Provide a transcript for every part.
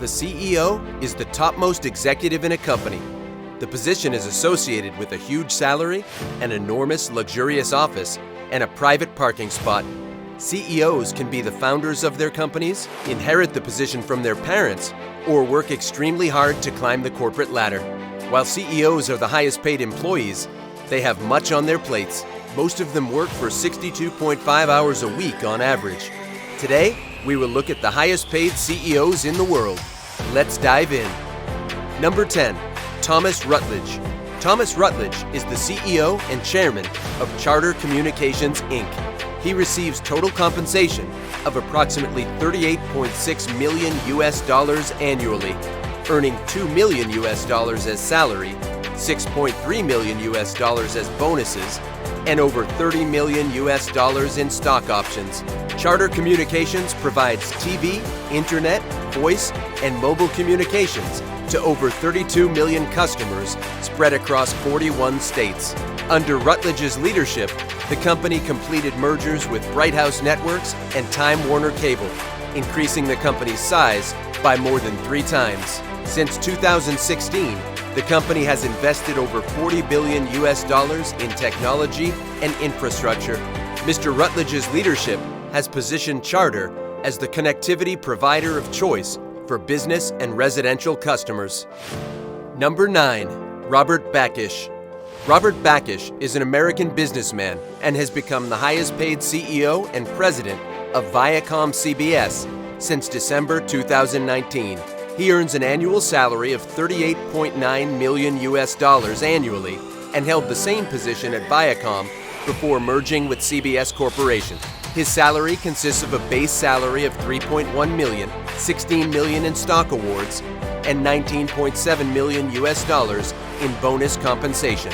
The CEO is the topmost executive in a company. The position is associated with a huge salary, an enormous, luxurious office, and a private parking spot. CEOs can be the founders of their companies, inherit the position from their parents, or work extremely hard to climb the corporate ladder. While CEOs are the highest paid employees, they have much on their plates. Most of them work for 62.5 hours a week on average. Today, we will look at the highest paid CEOs in the world. Let's dive in. Number 10, Thomas Rutledge. Thomas Rutledge is the CEO and chairman of Charter Communications, Inc. He receives total compensation of approximately $38.6 million annually, earning $2 million as salary, $6.3 million as bonuses, and over $30 million in stock options. Charter Communications provides TV, internet, voice, and mobile communications to over 32 million customers spread across 41 states. Under Rutledge's leadership, the company completed mergers with Bright House Networks and Time Warner Cable, increasing the company's size by more than 3 times. Since 2016, the company has invested over $40 billion in technology and infrastructure. Mr. Rutledge's leadership has positioned Charter as the connectivity provider of choice for business and residential customers. Number 9, Robert Backish. Robert Backish is an American businessman and has become the highest paid CEO and president of Viacom CBS since December 2019. He earns an annual salary of $38.9 million annually and held the same position at Viacom before merging with CBS Corporation. His salary consists of a base salary of $3.1 million, $16 million in stock awards, and $19.7 million in bonus compensation.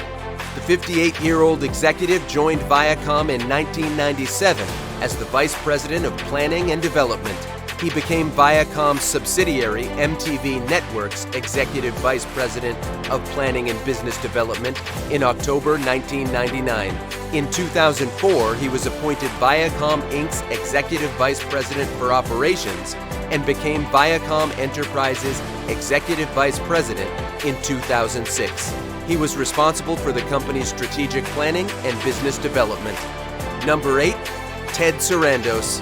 The 58-year-old executive joined Viacom in 1997 as the Vice President of Planning and Development. He became Viacom's subsidiary MTV Networks Executive Vice President of Planning and Business Development in October 1999. In 2004, he was appointed Viacom Inc.'s Executive Vice President for Operations and became Viacom Enterprises Executive Vice President in 2006. He was responsible for the company's strategic planning and business development. Number 8, Ted Sarandos.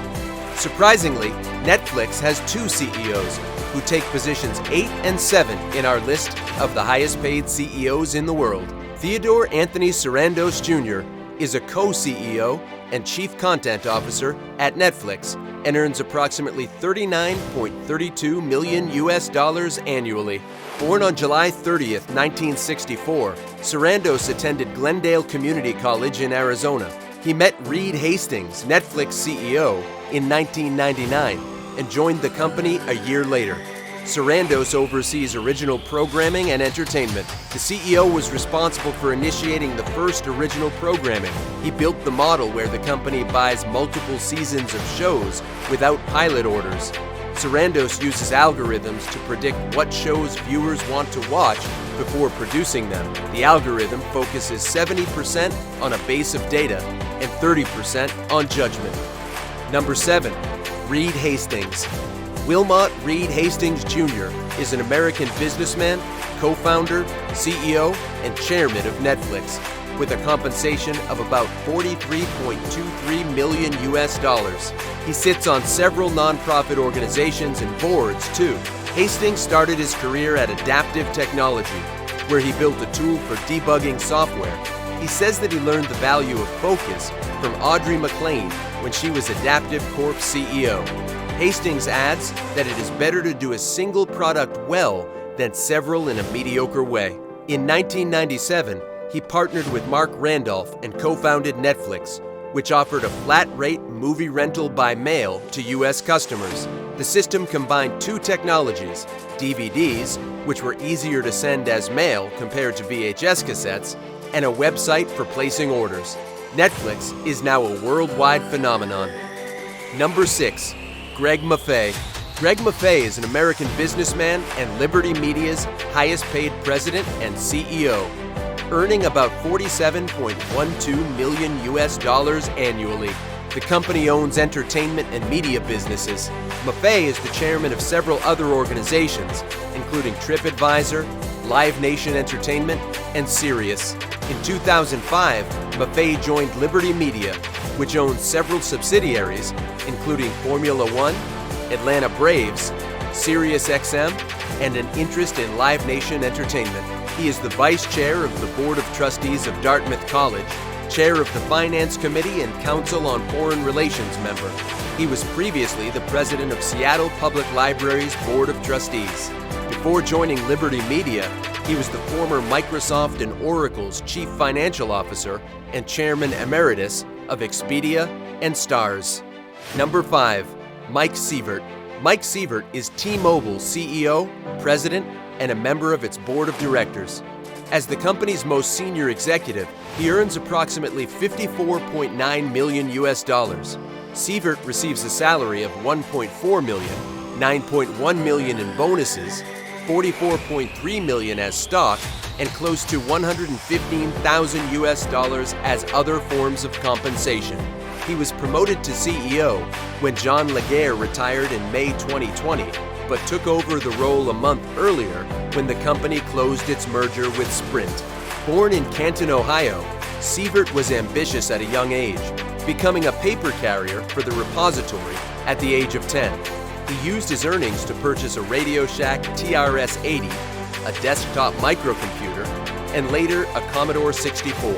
Surprisingly, Netflix has 2 CEOs who take positions 8 and 7 in our list of the highest paid CEOs in the world. Theodore Anthony Sarandos Jr. is a co-CEO and Chief Content Officer at Netflix and earns approximately $39.32 million annually. Born on July 30th, 1964, Sarandos attended Glendale Community College in Arizona. He met Reed Hastings, Netflix CEO, in 1999 and joined the company a year later. Sarandos oversees original programming and entertainment. The CEO was responsible for initiating the first original programming. He built the model where the company buys multiple seasons of shows without pilot orders. Sarandos uses algorithms to predict what shows viewers want to watch before producing them. The algorithm focuses 70% on a base of data and 30% on judgment. Number 7, Reed Hastings. Wilmot Reed Hastings Jr. is an American businessman, co-founder, CEO, and chairman of Netflix, with a compensation of about $43.23 million. He sits on several nonprofit organizations and boards, too. Hastings started his career at Adaptive Technology, where he built a tool for debugging software. He says that he learned the value of focus from Audrey McLean when she was Adaptive Corp's CEO. Hastings adds that it is better to do a single product well than several in a mediocre way. In 1997, he partnered with Mark Randolph and co-founded Netflix, which offered a flat-rate movie rental by mail to U.S. customers. The system combined 2 technologies, DVDs, which were easier to send as mail compared to VHS cassettes, and a website for placing orders. Netflix is now a worldwide phenomenon. Number 6, Greg Mafay. Greg Mafay is an American businessman and Liberty Media's highest paid president and CEO, earning about $47.12 million annually. The company owns entertainment and media businesses. Mafay is the chairman of several other organizations, including TripAdvisor, Live Nation Entertainment, and Sirius. In 2005, Mafay joined Liberty Media, which owns several subsidiaries, including Formula One, Atlanta Braves, SiriusXM, and an interest in Live Nation Entertainment. He is the vice chair of the Board of Trustees of Dartmouth College, chair of the Finance Committee, and Council on Foreign Relations member. He was previously the president of Seattle Public Library's Board of Trustees. Before joining Liberty Media, he was the former Microsoft and Oracle's chief financial officer and chairman emeritus of Expedia and Stars. Number 5, Mike Sievert. Mike Sievert is T-Mobile's CEO, president, and a member of its board of directors. As the company's most senior executive, he earns approximately $54.9 million US. Sievert receives a salary of $1.4 million, $9.1 million in bonuses, $44.3 million as stock, and close to $115,000 US as other forms of compensation. He was promoted to CEO when John Laguerre retired in May 2020, but took over the role a month earlier when the company closed its merger with Sprint. Born in Canton, Ohio, Sievert was ambitious at a young age, becoming a paper carrier for the repository at the age of 10. He used his earnings to purchase a Radio Shack TRS-80, a desktop microcomputer, and later a Commodore 64.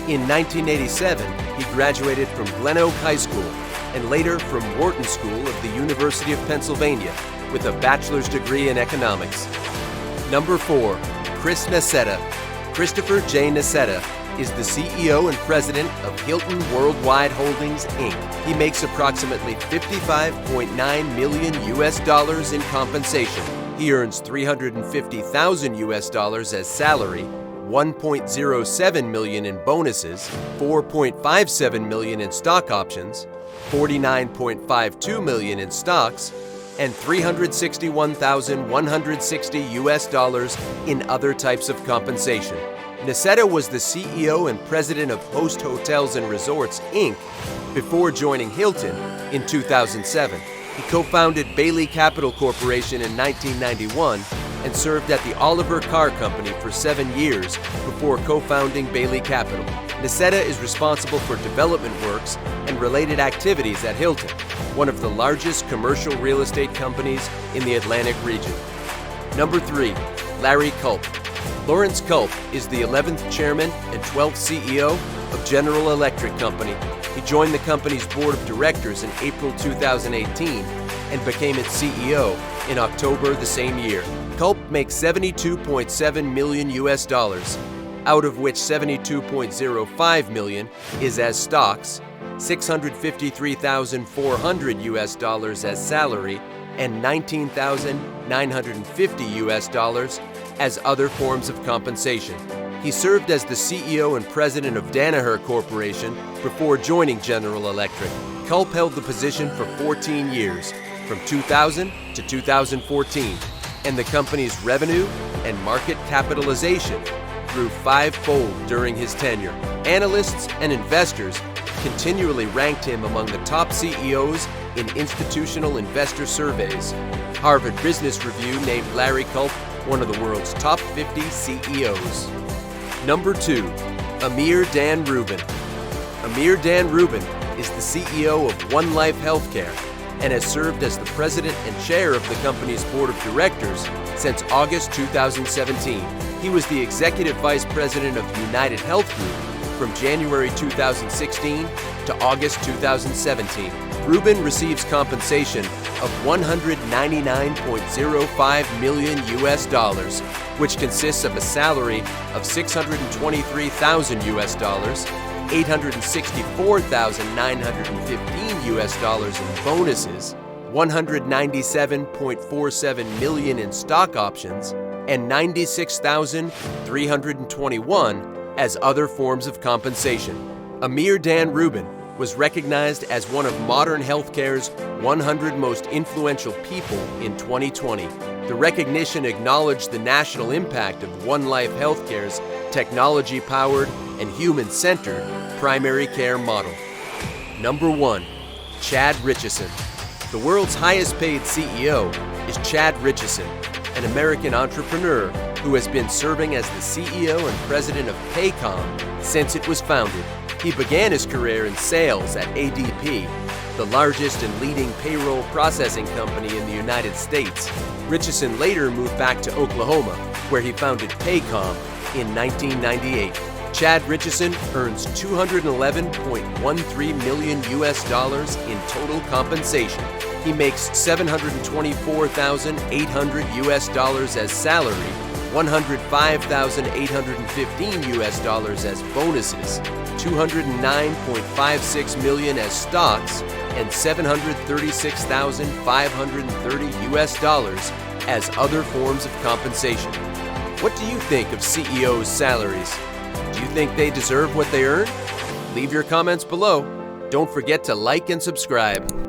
In 1987, he graduated from Glen Oak High School and later from Wharton School of the University of Pennsylvania with a bachelor's degree in economics. Number 4, Chris Nasetta. Christopher J. Nasetta is the CEO and president of Hilton Worldwide Holdings, Inc. He makes approximately $55.9 million US in compensation. He earns $350,000 US as salary, $1.07 million in bonuses, $4.57 million in stock options, $49.52 million in stocks, and $361,160 US in other types of compensation. Nasetta was the CEO and president of Host Hotels and Resorts, Inc. before joining Hilton in 2007. He co-founded Bailey Capital Corporation in 1991 and served at the Oliver Car Company for 7 years before co-founding Bailey Capital. Nasetta is responsible for development works and related activities at Hilton, one of the largest commercial real estate companies in the Atlantic region. Number 3, Larry Culp. Lawrence Culp is the 11th chairman and 12th CEO of General Electric Company. He joined the company's board of directors in April 2018 and became its CEO in October the same year. Culp makes $72.7 million US, out of which $72.05 million is as stocks, $653,400 US as salary, and $19,950 US as other forms of compensation. He served as the CEO and president of Danaher Corporation before joining General Electric. Culp held the position for 14 years, from 2000 to 2014, and the company's revenue and market capitalization grew 5-fold during his tenure. Analysts and investors continually ranked him among the top CEOs in institutional investor surveys. Harvard Business Review named Larry Culp one of the world's top 50 CEOs. Number 2, Amir Dan Rubin. Amir Dan Rubin is the CEO of One Life Healthcare and has served as the president and chair of the company's board of directors since August 2017. He was the executive vice president of United Health Group from January 2016 to August 2017. Rubin receives compensation of $199.05 million US, which consists of a salary of $623,000 US, $864,915 US in bonuses, $197.47 million in stock options, and $96,321 as other forms of compensation. Amir Dan Rubin was recognized as one of modern healthcare's 100 most influential people in 2020. The recognition acknowledged the national impact of One Life Healthcare's technology-powered and human-centered primary care model. Number 1. Chad Richardson. The world's highest paid CEO is Chad Richardson, an American entrepreneur who has been serving as the CEO and president of Paycom since it was founded. He began his career in sales at ADP, the largest and leading payroll processing company in the United States. Richardson later moved back to Oklahoma, where he founded Paycom in 1998. Chad Richardson earns $211.13 million in total compensation. He makes $724,800 as salary, $105,815 as bonuses, $209.56 million as stocks, and $736,530 as other forms of compensation. What do you think of CEOs' salaries? Do you think they deserve what they earn? Leave your comments below. Don't forget to like and subscribe.